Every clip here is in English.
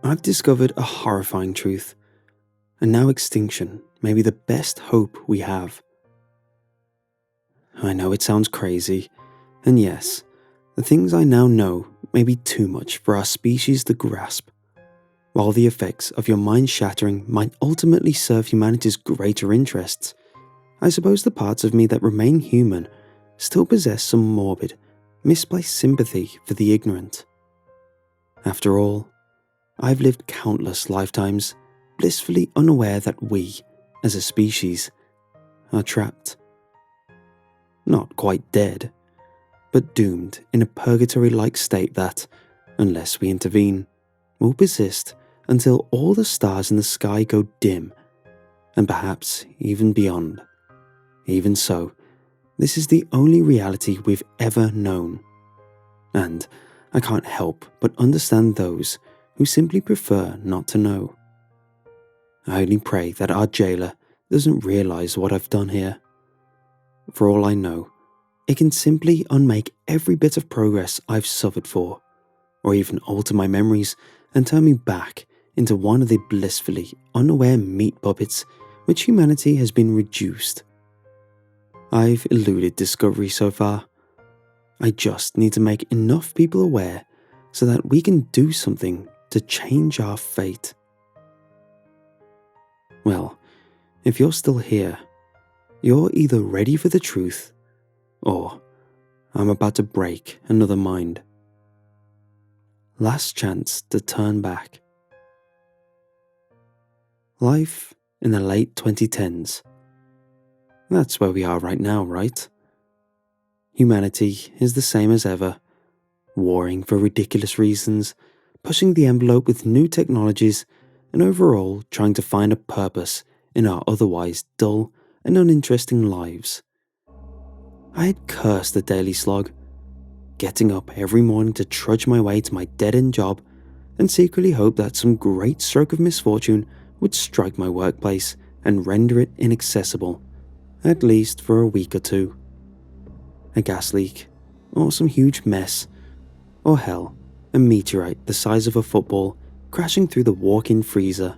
I've discovered a horrifying truth, and now extinction may be the best hope we have. I know it sounds crazy, and yes, the things I now know may be too much for our species to grasp. While the effects of your mind-shattering might ultimately serve humanity's greater interests, I suppose the parts of me that remain human still possess some morbid, misplaced sympathy for the ignorant. After all, I've lived countless lifetimes blissfully unaware that we, as a species, are trapped. Not quite dead, but doomed in a purgatory-like state that, unless we intervene, will persist until all the stars in the sky go dim, and perhaps even beyond. Even so, this is the only reality we've ever known. And I can't help but understand those who simply prefer not to know. I only pray that our jailer doesn't realize what I've done here. For all I know, it can simply unmake every bit of progress I've suffered for, or even alter my memories and turn me back into one of the blissfully unaware meat puppets which humanity has been reduced. I've eluded discovery so far. I just need to make enough people aware so that we can do something to change our fate. Well, if you're still here, you're either ready for the truth, or I'm about to break another mind. Last chance to turn back. Life in the late 2010s. That's where we are right now, right? Humanity is the same as ever, warring for ridiculous reasons, pushing the envelope with new technologies, and overall trying to find a purpose in our otherwise dull and uninteresting lives. I had cursed the daily slog, getting up every morning to trudge my way to my dead-end job and secretly hope that some great stroke of misfortune would strike my workplace and render it inaccessible, at least for a week or two. A gas leak, or some huge mess, or hell, a meteorite the size of a football crashing through the walk-in freezer.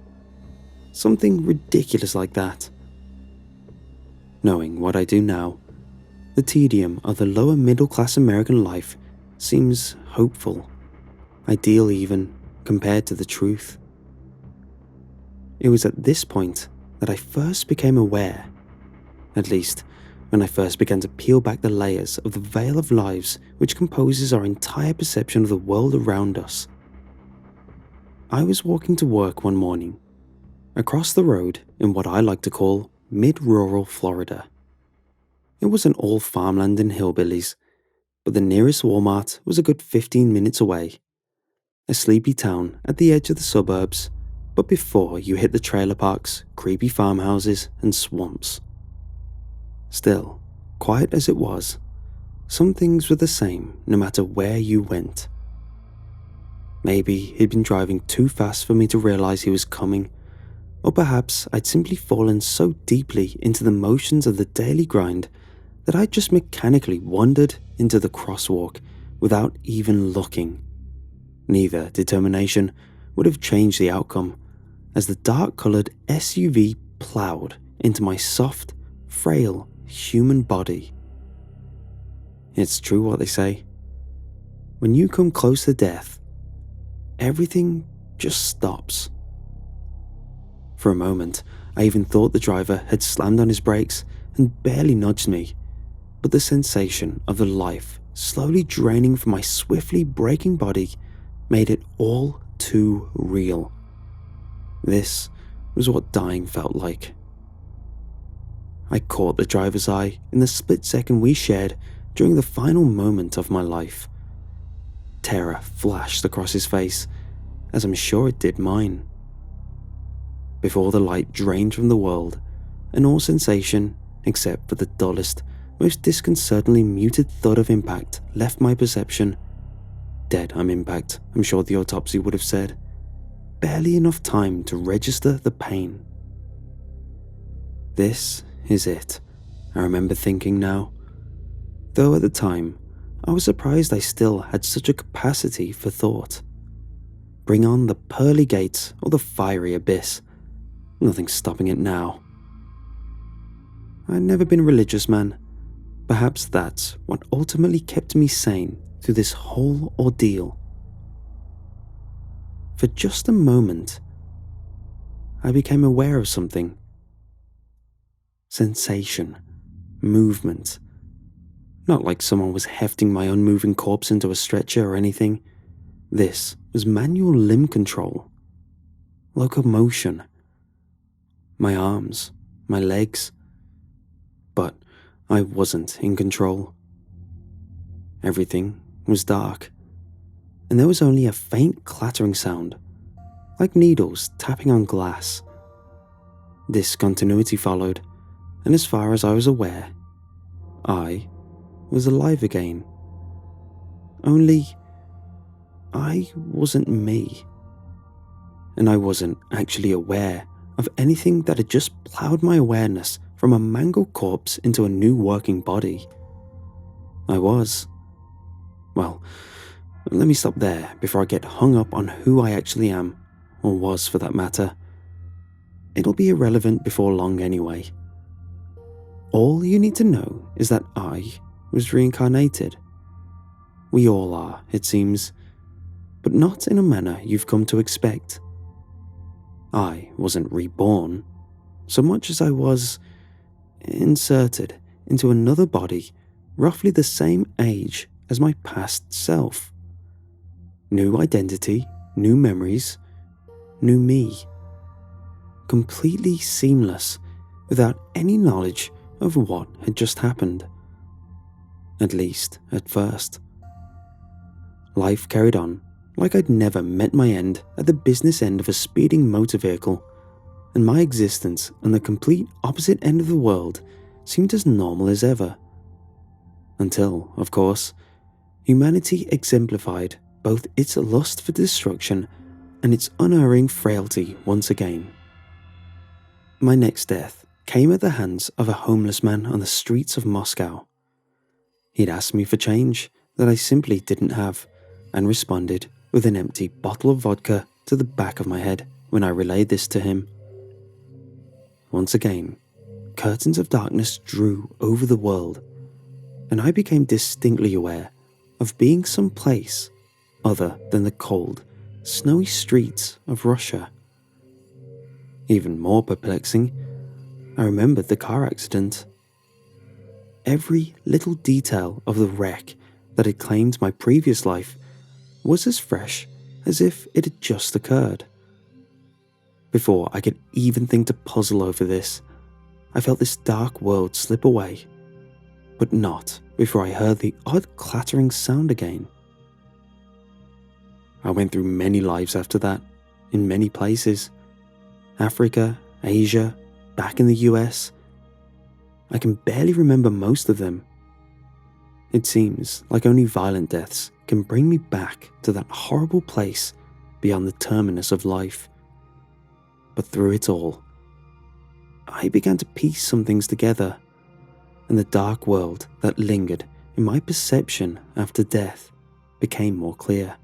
Something ridiculous like that. Knowing what I do now, the tedium of the lower middle-class American life seems hopeful, ideal even, compared to the truth. It was at this point that I first became aware, at least when I first began to peel back the layers of the veil of lives which composes our entire perception of the world around us. I was walking to work one morning, across the road in what I like to call mid-rural Florida. It wasn't all farmland and hillbillies, but the nearest Walmart was a good 15 minutes away. A sleepy town at the edge of the suburbs, but before you hit the trailer parks, creepy farmhouses, and swamps. Still, quiet as it was, some things were the same no matter where you went. Maybe he'd been driving too fast for me to realize he was coming, or perhaps I'd simply fallen so deeply into the motions of the daily grind that I just mechanically wandered into the crosswalk without even looking. Neither determination would have changed the outcome, as the dark-coloured SUV ploughed into my soft, frail human body. It's true what they say. When you come close to death, everything just stops. For a moment, I even thought the driver had slammed on his brakes and barely nudged me, but the sensation of the life slowly draining from my swiftly braking body made it all too real. This was what dying felt like. I caught the driver's eye in the split second we shared during the final moment of my life. Terror flashed across his face, as I'm sure it did mine. Before the light drained from the world, and all sensation, except for the dullest, most disconcertingly muted thud of impact, left my perception. Dead on impact, I'm sure the autopsy would have said. Barely enough time to register the pain. This is it, I remember thinking now. Though at the time, I was surprised I still had such a capacity for thought. bring on the pearly gates or the fiery abyss. Nothing's stopping it now. I'd never been a religious man. Perhaps that's what ultimately kept me sane through this whole ordeal. For just a moment, I became aware of something. Sensation, movement. Not like someone was hefting my unmoving corpse into a stretcher or anything. This was manual limb control. Locomotion. My arms, my legs. But I wasn't in control. Everything was dark, and there was only a faint clattering sound, like needles tapping on glass. Discontinuity followed, and as far as I was aware, I was alive again. Only, I wasn't me. And I wasn't actually aware of anything that had just ploughed my awareness from a mangled corpse into a new working body. Well, let me stop there before I get hung up on who I actually am, or was for that matter. It'll be irrelevant before long anyway. All you need to know is that I was reincarnated. We all are, it seems, but not in a manner you've come to expect. I wasn't reborn, so much as I was inserted into another body roughly the same age as my past self. New identity, new memories, new me. Completely seamless, without any knowledge of what had just happened. At least, at first. Life carried on like I'd never met my end at the business end of a speeding motor vehicle, and my existence on the complete opposite end of the world seemed as normal as ever. Until, of course, humanity exemplified both its lust for destruction and its unerring frailty once again. My next death came at the hands of a homeless man on the streets of Moscow. He'd asked me for change that I simply didn't have, and responded with an empty bottle of vodka to the back of my head when I relayed this to him. Once again, curtains of darkness drew over the world, and I became distinctly aware of being someplace other than the cold, snowy streets of Russia. Even more perplexing, I remembered the car accident. Every little detail of the wreck that had claimed my previous life was as fresh as if it had just occurred. Before I could even think to puzzle over this, I felt this dark world slip away, but not before I heard the odd clattering sound again. I went through many lives after that, in many places. Africa, Asia, back in the US. I can barely remember most of them. It seems like only violent deaths can bring me back to that horrible place beyond the terminus of life. But through it all, I began to piece some things together, and the dark world that lingered in my perception after death became more clear.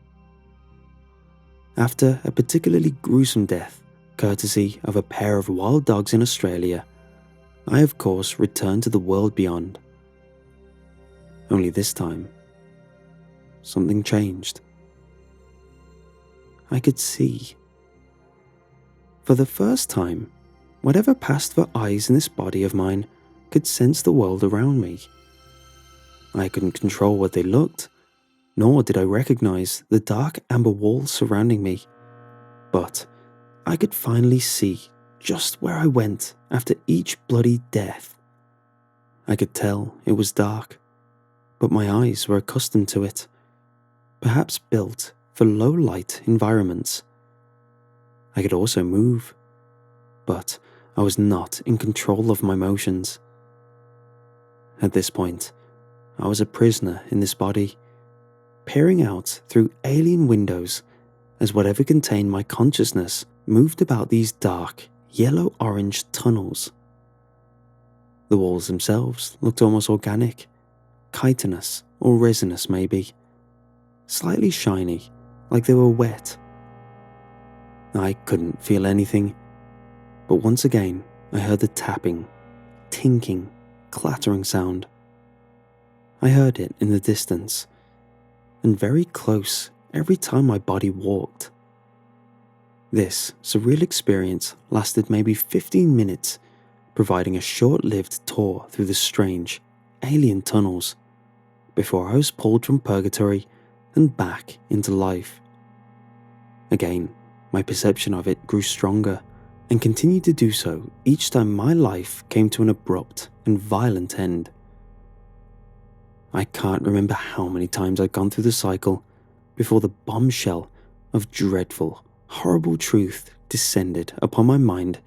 After a particularly gruesome death, courtesy of a pair of wild dogs in Australia, I of course returned to the world beyond. Only this time, something changed. I could see. For the first time, whatever passed for eyes in this body of mine could sense the world around me. I couldn't control what they looked, nor did I recognize the dark amber walls surrounding me, but I could finally see just where I went after each bloody death. I could tell it was dark, but my eyes were accustomed to it, perhaps built for low-light environments. I could also move, but I was not in control of my motions. At this point, I was a prisoner in this body, peering out through alien windows as whatever contained my consciousness moved about these dark, yellow-orange tunnels. The walls themselves looked almost organic, chitinous or resinous maybe, slightly shiny, like they were wet, I couldn't feel anything, but once again I heard the tapping, tinking, clattering sound. I heard it in the distance, and very close every time my body walked. This surreal experience lasted maybe 15 minutes, providing a short-lived tour through the strange, alien tunnels, before I was pulled from purgatory and back into life. Again, my perception of it grew stronger and continued to do so each time my life came to an abrupt and violent end. I can't remember how many times I'd gone through the cycle before the bombshell of dreadful, horrible truth descended upon my mind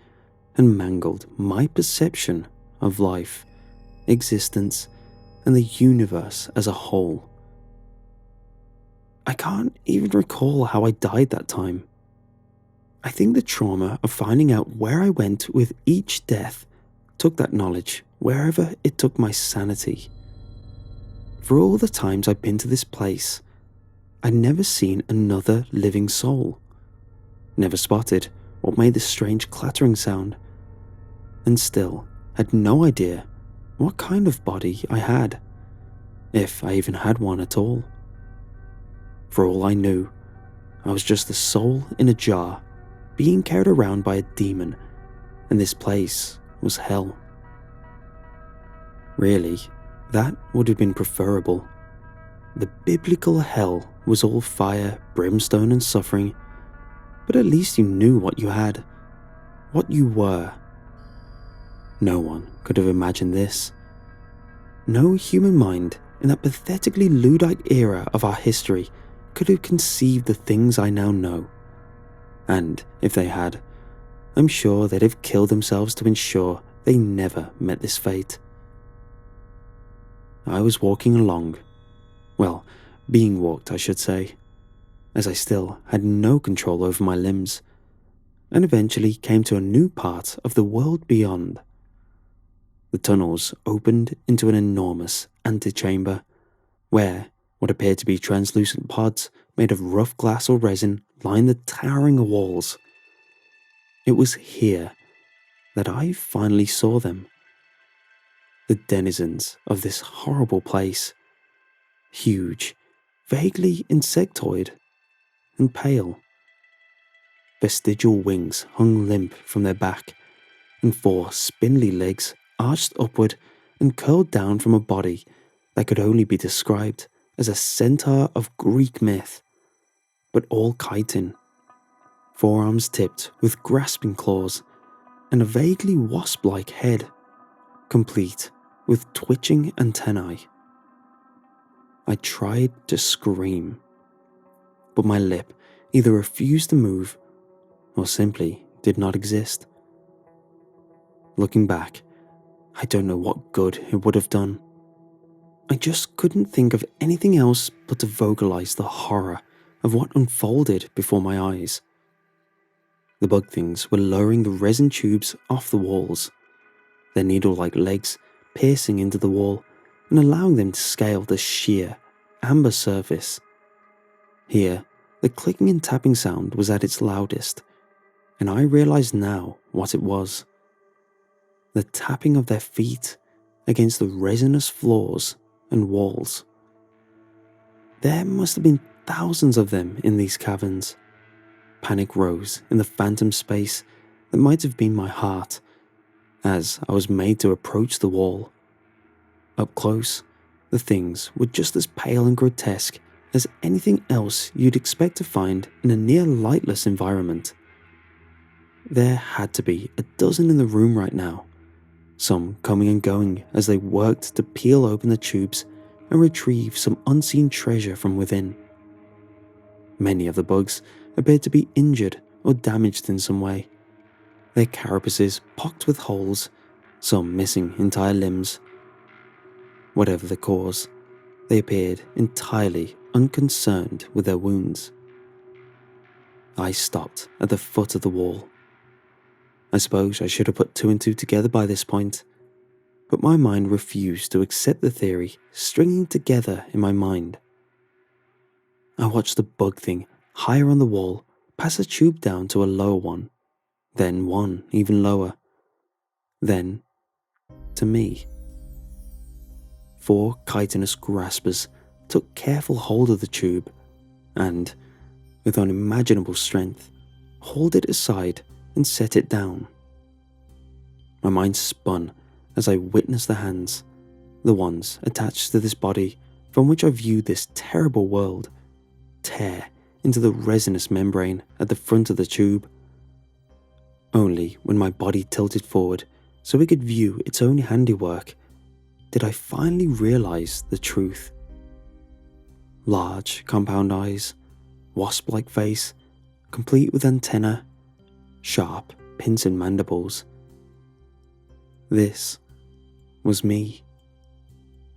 and mangled my perception of life, existence, and the universe as a whole. I can't even recall how I died that time. I think the trauma of finding out where I went with each death took that knowledge wherever it took my sanity. For all the times I'd been to this place, I'd never seen another living soul, never spotted what made this strange clattering sound, and still had no idea what kind of body I had, if I even had one at all. For all I knew, I was just a soul in a jar being carried around by a demon, and this place was hell. Really, that would have been preferable. The biblical hell was all fire, brimstone, and suffering, but at least you knew what you had, what you were. No one could have imagined this. No human mind in that pathetically Luddite era of our history could have conceived the things I now know. And if they had, I'm sure they'd have killed themselves to ensure they never met this fate. I was walking along, well, being walked I should say, as I still had no control over my limbs, and eventually came to a new part of the world beyond. The tunnels opened into an enormous antechamber, where what appeared to be translucent pods made of rough glass or resin lined the towering walls. It was here that I finally saw them. The denizens of this horrible place, huge, vaguely insectoid, and pale. Vestigial wings hung limp from their back, and 4 spindly legs arched upward and curled down from a body that could only be described as a centaur of Greek myth, but all chitin. Forearms tipped with grasping claws, and a vaguely wasp-like head, complete with twitching antennae. I tried to scream, but my lip either refused to move or simply did not exist. Looking back, I don't know what good it would have done. I just couldn't think of anything else but to vocalize the horror of what unfolded before my eyes. The bug things were lowering the resin tubes off the walls, their needle-like legs piercing into the wall and allowing them to scale the sheer, amber surface. Here, the clicking and tapping sound was at its loudest, and I realized now what it was. The tapping of their feet against the resinous floors and walls. There must have been thousands of them in these caverns. Panic rose in the phantom space that might have been my heart as I was made to approach the wall. Up close, the things were just as pale and grotesque as anything else you'd expect to find in a near lightless environment. There had to be a dozen in the room right now, some coming and going as they worked to peel open the tubes and retrieve some unseen treasure from within. Many of the bugs appeared to be injured or damaged in some way, their carapaces pocked with holes, some missing entire limbs. Whatever the cause, they appeared entirely unconcerned with their wounds. I stopped at the foot of the wall. I suppose I should have put 2 and 2 together by this point, but my mind refused to accept the theory stringing together in my mind. I watched the bug thing higher on the wall pass a tube down to a lower one, then one even lower, then to me. 4 chitinous graspers took careful hold of the tube and, with unimaginable strength, hauled it aside and set it down. My mind spun as I witnessed the hands, the ones attached to this body from which I viewed this terrible world, tear into the resinous membrane at the front of the tube. Only when my body tilted forward so we could view its own handiwork did I finally realize the truth. Large compound eyes, wasp-like face, complete with antennae, sharp pincer mandibles. This was me.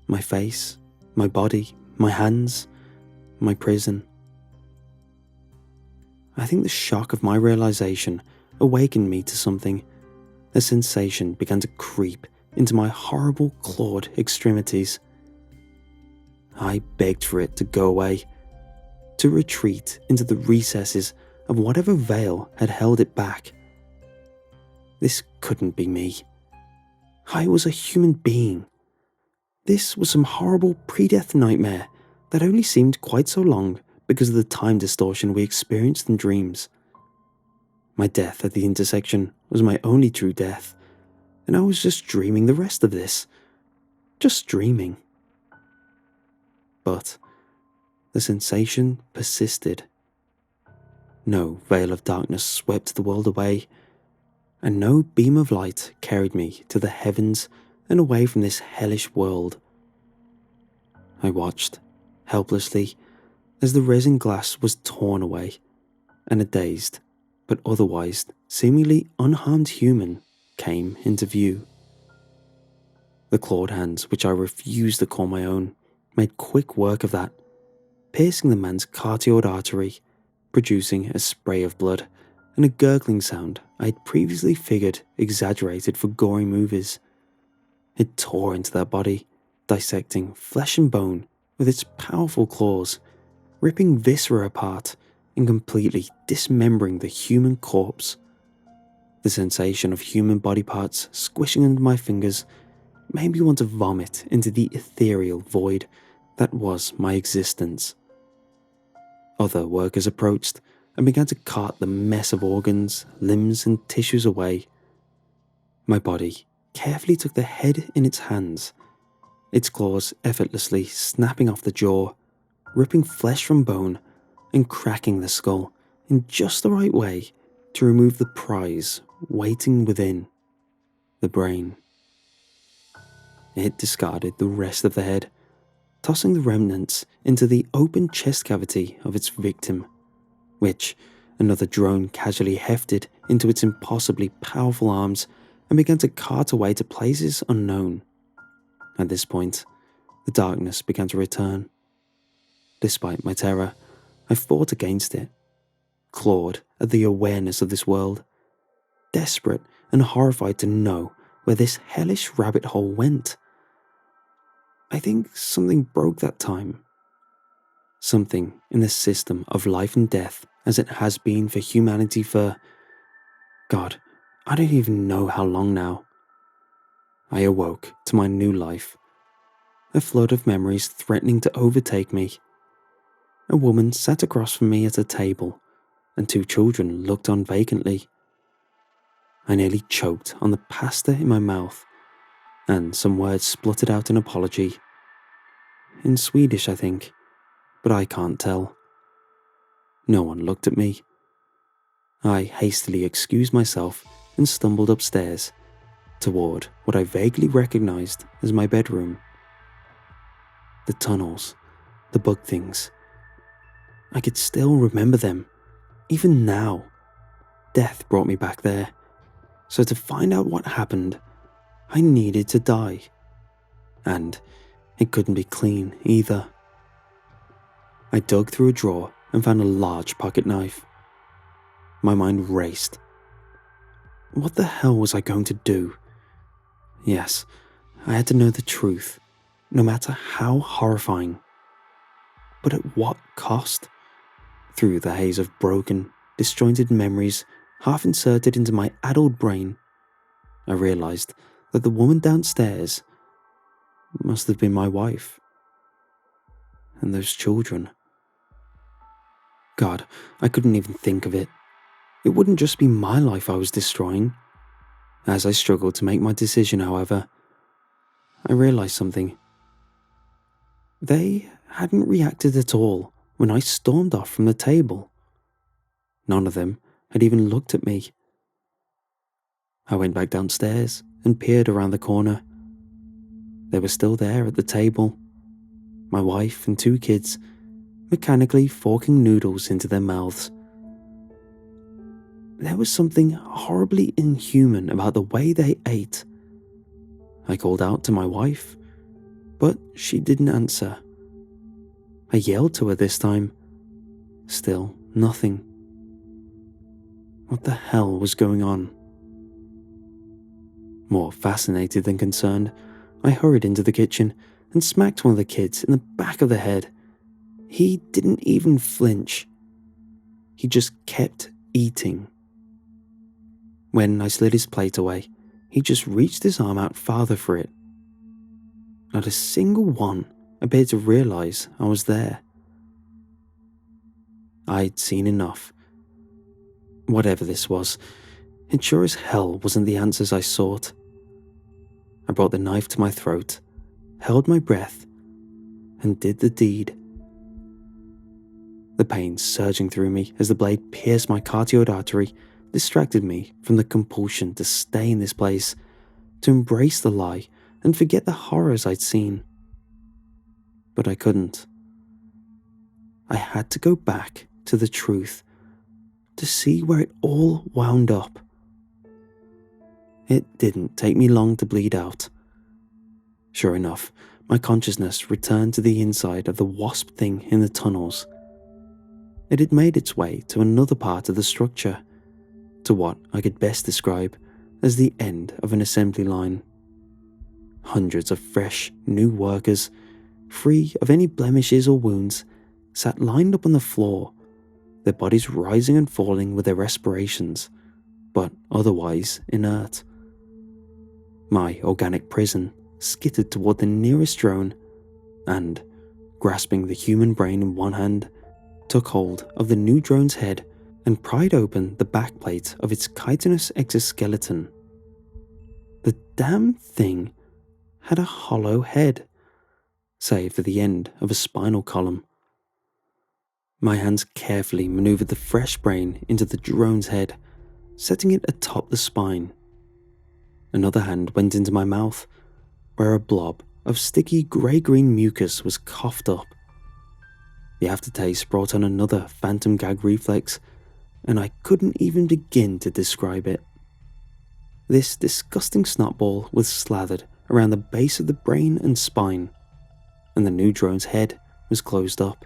My face, my body, my hands, my prison. I think the shock of my realization awakened me to something. A sensation began to creep into my horrible clawed extremities. I begged for it to go away, to retreat into the recesses of whatever veil had held it back. This couldn't be me. I was a human being. This was some horrible pre-death nightmare that only seemed quite so long because of the time distortion we experienced in dreams. My death at the intersection was my only true death, and I was just dreaming the rest of this. Just dreaming. But the sensation persisted. No veil of darkness swept the world away, and no beam of light carried me to the heavens and away from this hellish world. I watched, helplessly, as the resin glass was torn away, and a dazed, but otherwise seemingly unharmed human came into view. The clawed hands, which I refused to call my own, made quick work of that, piercing the man's carotid artery, producing a spray of blood and a gurgling sound I had previously figured exaggerated for gory movies. It tore into that body, dissecting flesh and bone with its powerful claws, ripping viscera apart and completely dismembering the human corpse. The sensation of human body parts squishing under my fingers made me want to vomit into the ethereal void that was my existence. Other workers approached and began to cart the mess of organs, limbs, and tissues away. My body carefully took the head in its hands, its claws effortlessly snapping off the jaw, ripping flesh from bone, and cracking the skull in just the right way to remove the prize waiting within, the brain. It discarded the rest of the head, tossing the remnants into the open chest cavity of its victim, which another drone casually hefted into its impossibly powerful arms and began to cart away to places unknown. At this point, the darkness began to return. Despite my terror, I fought against it, clawed at the awareness of this world, desperate and horrified to know where this hellish rabbit hole went. I think something broke that time. Something in the system of life and death as it has been for humanity for, God, I don't even know how long now. I awoke to my new life, a flood of memories threatening to overtake me. A woman sat across from me at a table, and 2 children looked on vacantly. I nearly choked on the pasta in my mouth, and some words spluttered out an apology. In Swedish, I think, but I can't tell. No one looked at me. I hastily excused myself and stumbled upstairs, toward what I vaguely recognized as my bedroom. The tunnels, the bug things. I could still remember them, even now. Death brought me back there, so to find out what happened, I needed to die. And it couldn't be clean either. I dug through a drawer and found a large pocket knife. My mind raced. What the hell was I going to do? Yes, I had to know the truth, no matter how horrifying. But at what cost? Through the haze of broken, disjointed memories half inserted into my adult brain, I realised that the woman downstairs must have been my wife. And those children. God, I couldn't even think of it. It wouldn't just be my life I was destroying. As I struggled to make my decision, however, I realised something. They hadn't reacted at all when I stormed off from the table. None of them had even looked at me. I went back downstairs and peered around the corner. They were still there at the table, my wife and 2 kids mechanically forking noodles into their mouths. There was something horribly inhuman about the way they ate. I called out to my wife, but she didn't answer. I yelled to her this time. Still nothing. What the hell was going on? More fascinated than concerned, I hurried into the kitchen and smacked one of the kids in the back of the head. He didn't even flinch. He just kept eating. When I slid his plate away, he just reached his arm out farther for it. Not a single one appeared to realise I was there. I'd seen enough. Whatever this was, it sure as hell wasn't the answers I sought. I brought the knife to my throat, held my breath, and did the deed. The pain surging through me as the blade pierced my carotid artery distracted me from the compulsion to stay in this place, to embrace the lie and forget the horrors I'd seen. But I couldn't. I had to go back to the truth, to see where it all wound up. It didn't take me long to bleed out. Sure enough, my consciousness returned to the inside of the wasp thing in the tunnels. It had made its way to another part of the structure, to what I could best describe as the end of an assembly line. Hundreds of fresh, new workers, free of any blemishes or wounds, sat lined up on the floor, their bodies rising and falling with their respirations, but otherwise inert. My organic prison skittered toward the nearest drone and, grasping the human brain in one hand, took hold of the new drone's head and pried open the backplate of its chitinous exoskeleton. The damn thing had a hollow head, save for the end of a spinal column. My hands carefully maneuvered the fresh brain into the drone's head, setting it atop the spine. Another hand went into my mouth, where a blob of sticky grey-green mucus was coughed up. The aftertaste brought on another phantom gag reflex, and I couldn't even begin to describe it. This disgusting snotball was slathered around the base of the brain and spine, and the new drone's head was closed up.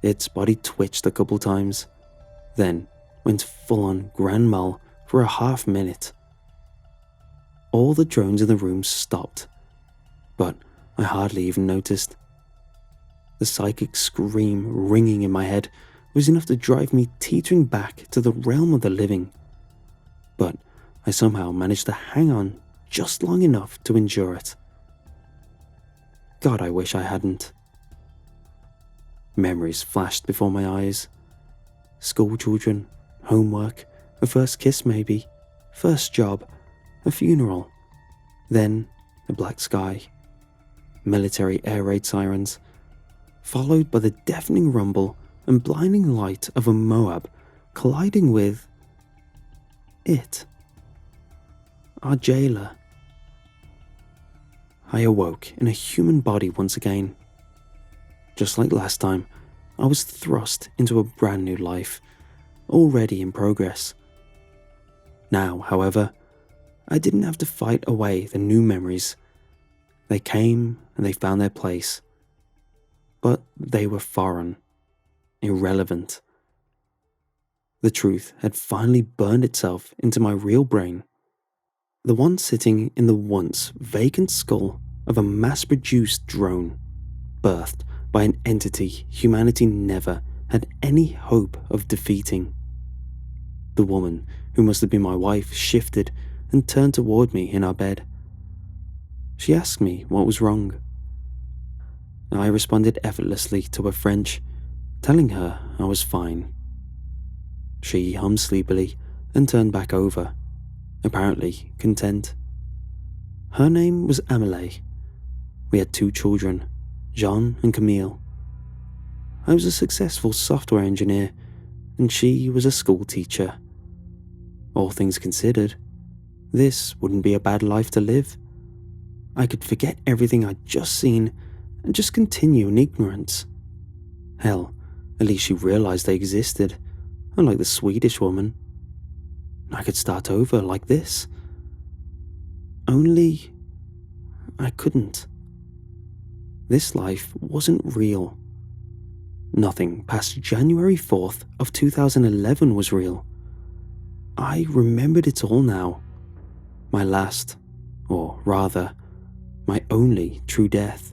Its body twitched a couple times, then went full-on grand mal for a half minute. All the drones in the room stopped, but I hardly even noticed. The psychic scream ringing in my head was enough to drive me teetering back to the realm of the living, but I somehow managed to hang on just long enough to endure it. God, I wish I hadn't. Memories flashed before my eyes. School children, homework, a first kiss maybe, first job, a funeral, then a black sky, military air raid sirens, followed by the deafening rumble and blinding light of a Moab colliding with it, our jailer. I awoke in a human body once again. Just like last time, I was thrust into a brand new life, already in progress. Now, however, I didn't have to fight away the new memories. They came and they found their place. But they were foreign, irrelevant. The truth had finally burned itself into my real brain. The one sitting in the once vacant skull of a mass-produced drone, birthed by an entity humanity never, had any hope of defeating. The woman, who must have been my wife, shifted and turned toward me in our bed. She asked me what was wrong. I responded effortlessly to her French, telling her I was fine. She hummed sleepily and turned back over, apparently content. Her name was Amelie. We had 2 children, Jean and Camille. I was a successful software engineer, and she was a school teacher. All things considered, this wouldn't be a bad life to live. I could forget everything I'd just seen and just continue in ignorance. Hell, at least she realized they existed, unlike the Swedish woman. I could start over like this. Only I couldn't. This life wasn't real. Nothing past January 4th of 2011 was real. I remembered it all now. My last, or rather, my only true death.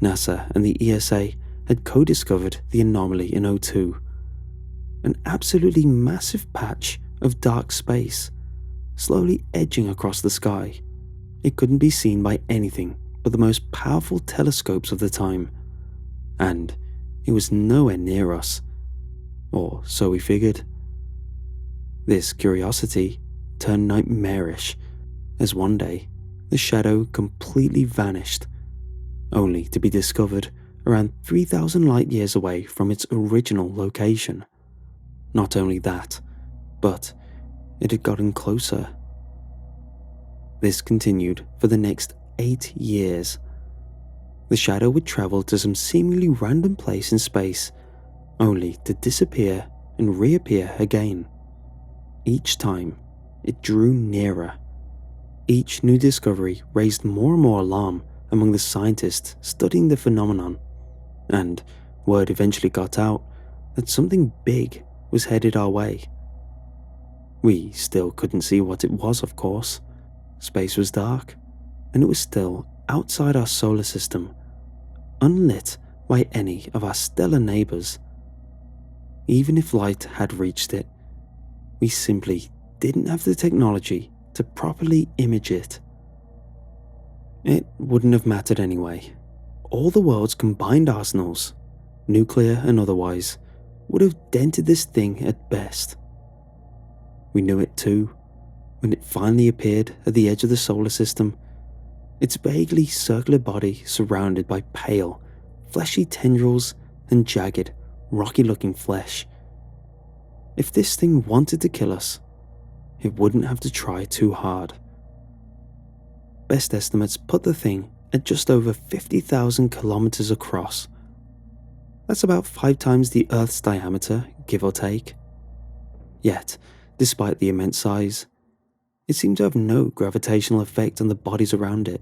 NASA and the ESA had co-discovered the anomaly in '02, an absolutely massive patch of dark space, slowly edging across the sky. It couldn't be seen by anything but the most powerful telescopes of the time, and it was nowhere near us, or so we figured. This curiosity turned nightmarish as one day the shadow completely vanished, only to be discovered around 3,000 light years away from its original location. Not only that, but it had gotten closer. This continued for the next 8 years. The shadow would travel to some seemingly random place in space, only to disappear and reappear again. Each time, it drew nearer. Each new discovery raised more and more alarm among the scientists studying the phenomenon, and word eventually got out that something big was headed our way. We still couldn't see what it was, of course. Space was dark, and it was still outside our solar system, unlit by any of our stellar neighbors. Even if light had reached it, we simply didn't have the technology to properly image it. It wouldn't have mattered anyway. All the world's combined arsenals, nuclear and otherwise, would have dented this thing at best. We knew it too, when it finally appeared at the edge of the solar system, its vaguely circular body surrounded by pale, fleshy tendrils and jagged, rocky-looking flesh. If this thing wanted to kill us, it wouldn't have to try too hard. Best estimates put the thing at just over 50,000 kilometers across. That's about 5 times the Earth's diameter, give or take. Yet, despite the immense size, it seemed to have no gravitational effect on the bodies around it.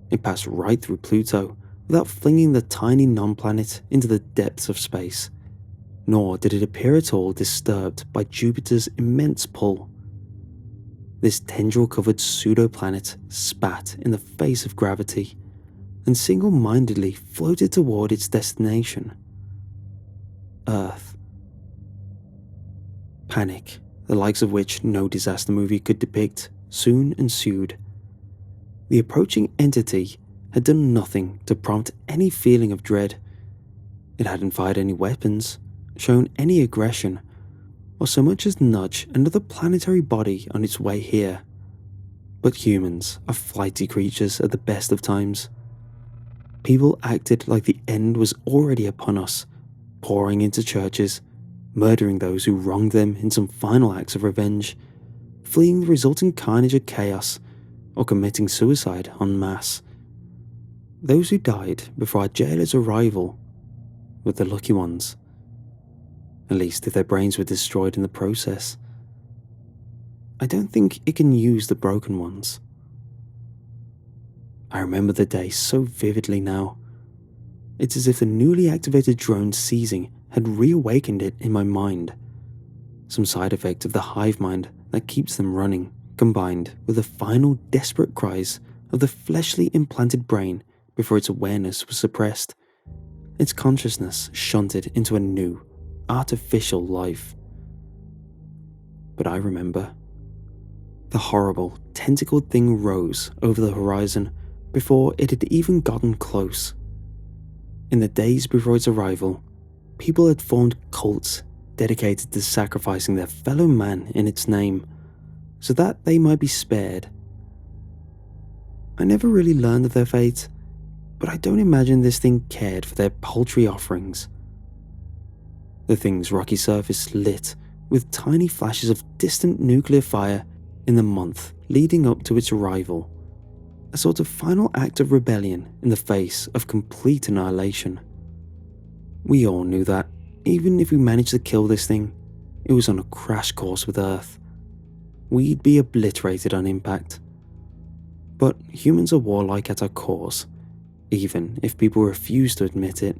It passed right through Pluto without flinging the tiny non-planet into the depths of space, nor did it appear at all disturbed by Jupiter's immense pull. This tendril-covered pseudo-planet spat in the face of gravity and single-mindedly floated toward its destination, Earth. Panic, the likes of which no disaster movie could depict, soon ensued. The approaching entity had done nothing to prompt any feeling of dread. It hadn't fired any weapons, shown any aggression, or so much as nudge another planetary body on its way here. But humans are flighty creatures at the best of times. People acted like the end was already upon us, pouring into churches, murdering those who wronged them in some final acts of revenge, fleeing the resulting carnage of chaos, or committing suicide en masse. Those who died before our jailer's arrival were the lucky ones, at least if their brains were destroyed in the process. I don't think it can use the broken ones. I remember the day so vividly now. It's as if the newly activated drone seizing had reawakened it in my mind. Some side effect of the hive mind that keeps them running, combined with the final desperate cries of the fleshly implanted brain before its awareness was suppressed. its consciousness shunted into a new, artificial life. But I remember. The horrible, tentacled thing rose over the horizon before it had even gotten close. In the days before its arrival, people had formed cults dedicated to sacrificing their fellow man in its name, so that they might be spared. I never really learned of their fate, but I don't imagine this thing cared for their paltry offerings. The thing's rocky surface lit with tiny flashes of distant nuclear fire in the month leading up to its arrival, a sort of final act of rebellion in the face of complete annihilation. We all knew that, even if we managed to kill this thing, it was on a crash course with Earth. We'd be obliterated on impact. But humans are warlike at our cores, even if people refuse to admit it.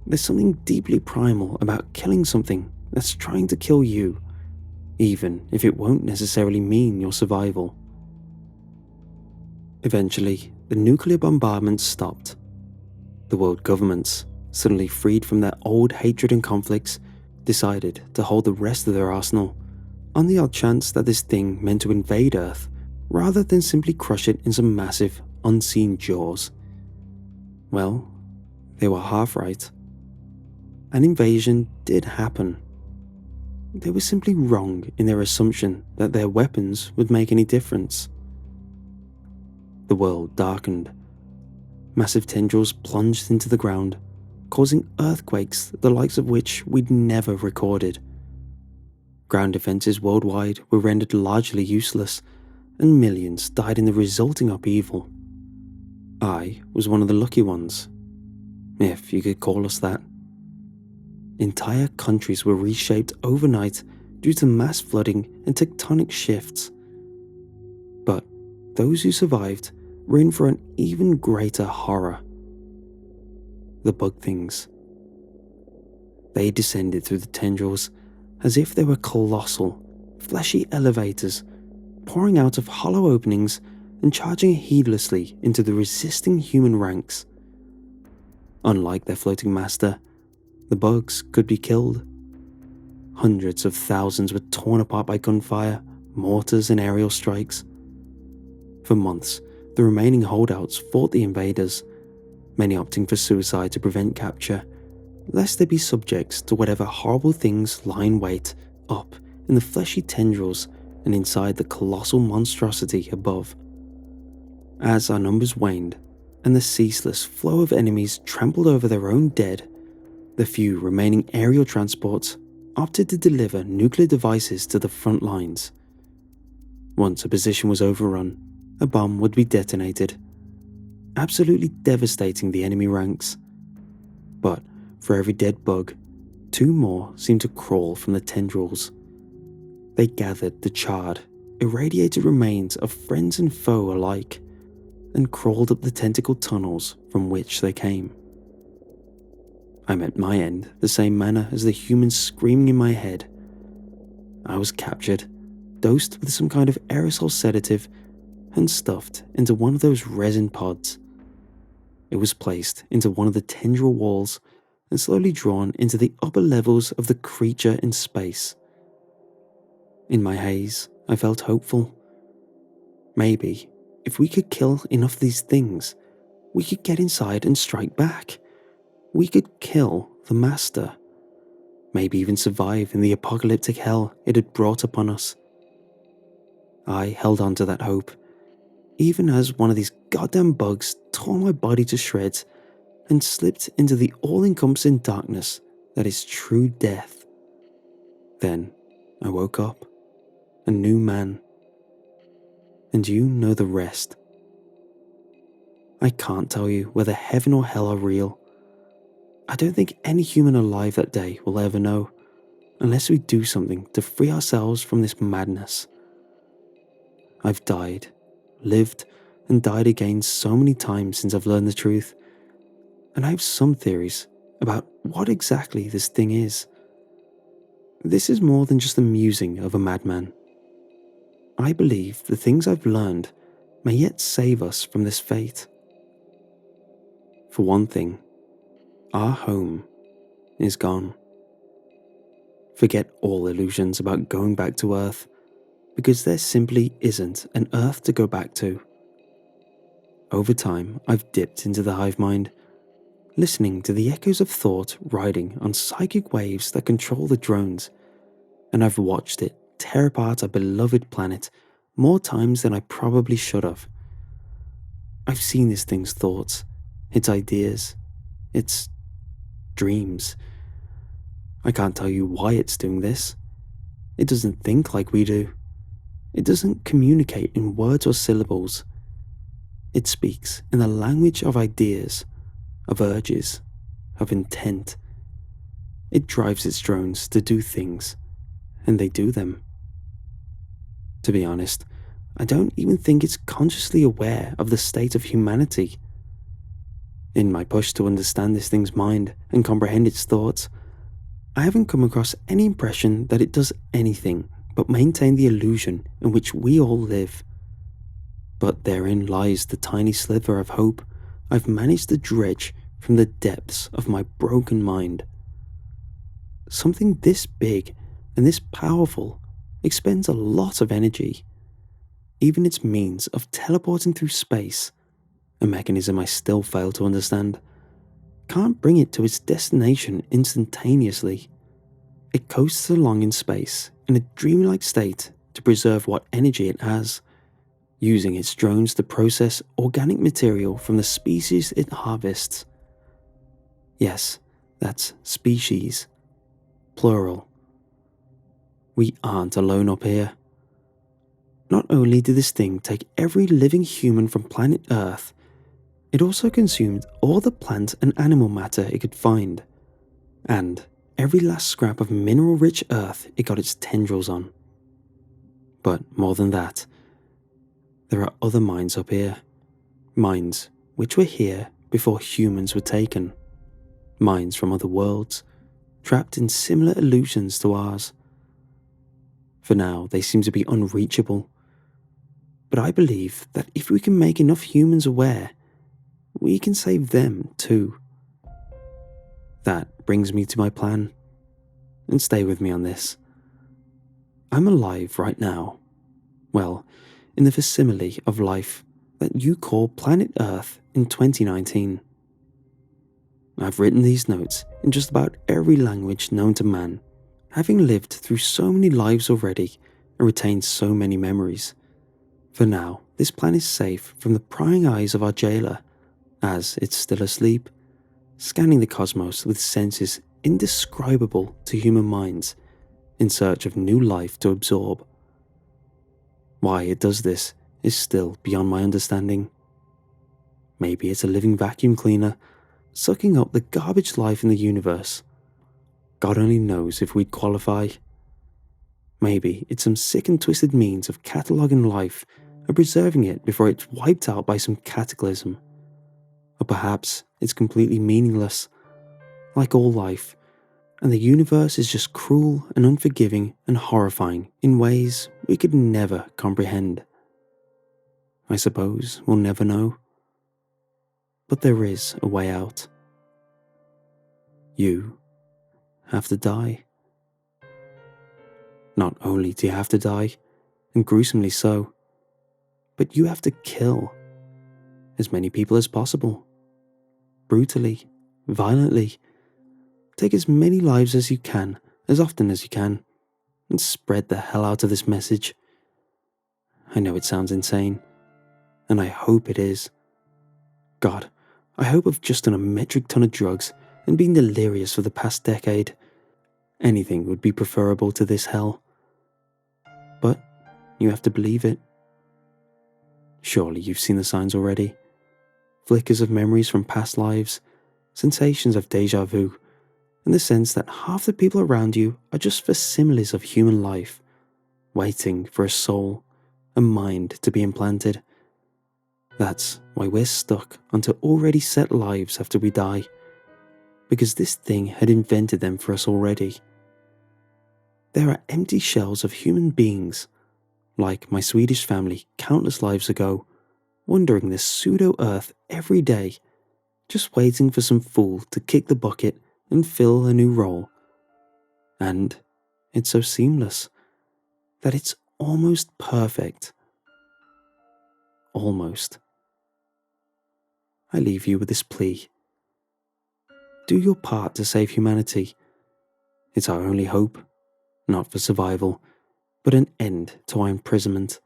There's something deeply primal about killing something that's trying to kill you, even if it won't necessarily mean your survival. Eventually, the nuclear bombardment stopped. The world governments, suddenly freed from their old hatred and conflicts, decided to hold the rest of their arsenal, on the odd chance that this thing meant to invade Earth, rather than simply crush it in some massive, unseen jaws. Well, they were half right. An invasion did happen. They were simply wrong in their assumption that their weapons would make any difference. The world darkened. Massive tendrils plunged into the ground, causing earthquakes the likes of which we'd never recorded. Ground defenses worldwide were rendered largely useless, and millions died in the resulting upheaval. I was one of the lucky ones, if you could call us that. Entire countries were reshaped overnight due to mass flooding and tectonic shifts. But those who survived were in for an even greater horror. The bug things. They descended through the tendrils as if they were colossal, fleshy elevators, pouring out of hollow openings and charging heedlessly into the resisting human ranks. Unlike their floating master, the bugs could be killed. Hundreds of thousands were torn apart by gunfire, mortars, and aerial strikes. For months, the remaining holdouts fought the invaders, many opting for suicide to prevent capture, lest they be subjects to whatever horrible things lie in wait up in the fleshy tendrils and inside the colossal monstrosity above. As our numbers waned, and the ceaseless flow of enemies trampled over their own dead, the few remaining aerial transports opted to deliver nuclear devices to the front lines. Once a position was overrun, a bomb would be detonated, absolutely devastating the enemy ranks. But for every dead bug, 2 more seemed to crawl from the tendrils. They gathered the charred, irradiated remains of friends and foe alike, and crawled up the tentacled tunnels from which they came. I met my end the same manner as the humans screaming in my head. I was captured, dosed with some kind of aerosol sedative, and stuffed into one of those resin pods. It was placed into one of the tendril walls and slowly drawn into the upper levels of the creature in space. In my haze, I felt hopeful. Maybe, if we could kill enough of these things, we could get inside and strike back. We could kill the Master. Maybe even survive in the apocalyptic hell it had brought upon us. I held on to that hope, even as one of these goddamn bugs tore my body to shreds and slipped into the all-encompassing darkness that is true death. Then I woke up, a new man. And you know the rest. I can't tell you whether heaven or hell are real. I don't think any human alive that day will ever know, unless we do something to free ourselves from this madness. I've died, lived, and died again so many times since I've learned the truth, and I have some theories about what exactly this thing is. This is more than just the musing of a madman. I believe the things I've learned may yet save us from this fate. For one thing, Our home is gone. Forget all illusions about going back to Earth, because there simply isn't an Earth to go back to. Over time, I've dipped into the hive mind, listening to the echoes of thought riding on psychic waves that control the drones, and I've watched it tear apart our beloved planet more times than I probably should have. I've seen this thing's thoughts, its ideas, its dreams. I can't tell you why it's doing this. It doesn't think like we do. It doesn't communicate in words or syllables. It speaks in the language of ideas, of urges, of intent. It drives its drones to do things, and they do them. To be honest, I don't even think it's consciously aware of the state of humanity. In my push to understand this thing's mind and comprehend its thoughts, I haven't come across any impression that it does anything but maintain the illusion in which we all live. But therein lies the tiny sliver of hope I've managed to dredge from the depths of my broken mind. Something this big and this powerful expends a lot of energy. Even its means of teleporting through space, a mechanism I still fail to understand, can't bring it to its destination instantaneously. It coasts along in space in a dreamlike state to preserve what energy it has, using its drones to process organic material from the species it harvests. Yes, that's species. Plural. We aren't alone up here. Not only did this thing take every living human from planet Earth, it also consumed all the plant and animal matter it could find, and every last scrap of mineral-rich Earth it got its tendrils on. But more than that, there are other minds up here. Minds which were here before humans were taken. Minds from other worlds, trapped in similar illusions to ours. For now, they seem to be unreachable. But I believe that if we can make enough humans aware, we can save them too. That brings me to my plan. And stay with me on this. I'm alive right now. Well, in the facsimile of life that you call planet Earth in 2019. I've written these notes in just about every language known to man, having lived through so many lives already and retained so many memories. For now, this plan is safe from the prying eyes of our jailer, as it's still asleep, scanning the cosmos with senses indescribable to human minds, in search of new life to absorb. Why it does this is still beyond my understanding. Maybe it's a living vacuum cleaner, sucking up the garbage life in the universe. God only knows if we'd qualify. Maybe it's some sick and twisted means of cataloguing life and preserving it before it's wiped out by some cataclysm. Or perhaps it's completely meaningless, like all life, and the universe is just cruel and unforgiving and horrifying in ways we could never comprehend. I suppose we'll never know. But there is a way out. You have to die. Not only do you have to die, and gruesomely so, but you have to kill as many people as possible. Brutally, violently. Take as many lives as you can, as often as you can, and spread the hell out of this message. I know it sounds insane, and I hope it is. God, I hope I've just done a metric ton of drugs and been delirious for the past decade. Anything would be preferable to this hell. But you have to believe it. Surely you've seen the signs already. Flickers of memories from past lives, sensations of déjà vu, and the sense that half the people around you are just facsimiles of human life, waiting for a soul, a mind to be implanted. That's why we're stuck onto already set lives after we die, because this thing had invented them for us already. There are empty shells of human beings, like my Swedish family countless lives ago, wandering this pseudo-Earth every day, just waiting for some fool to kick the bucket and fill a new role. And it's so seamless that it's almost perfect. Almost. I leave you with this plea. Do your part to save humanity. It's our only hope, not for survival, but an end to our imprisonment.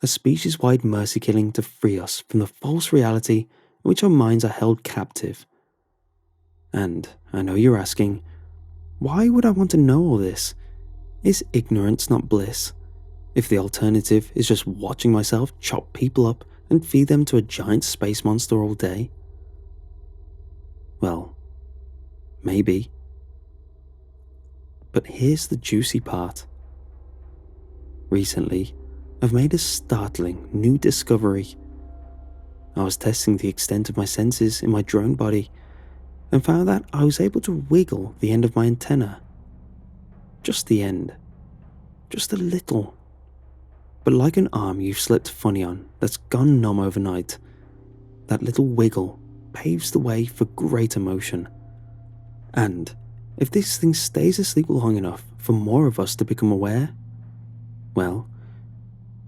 A species-wide mercy killing to free us from the false reality in which our minds are held captive. And I know you're asking, why would I want to know all this? Is ignorance not bliss? If the alternative is just watching myself chop people up and feed them to a giant space monster all day? Well, maybe. But here's the juicy part. Recently, I've made a startling new discovery. I was testing the extent of my senses in my drone body and found that I was able to wiggle the end of my antenna. Just the end. Just a little. But like an arm you've slipped funny on that's gone numb overnight, that little wiggle paves the way for great emotion. And if this thing stays asleep long enough for more of us to become aware, well,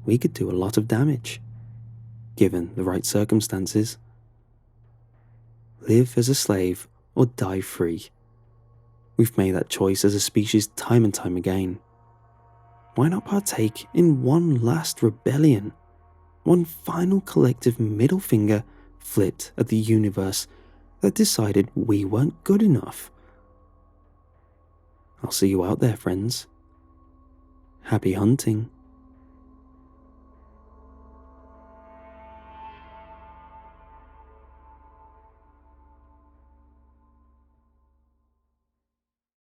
we could do a lot of damage, given the right circumstances. Live as a slave or die free. We've made that choice as a species time and time again. Why not partake in one last rebellion? One final collective middle finger flipped at the universe that decided we weren't good enough. I'll see you out there, friends. Happy hunting.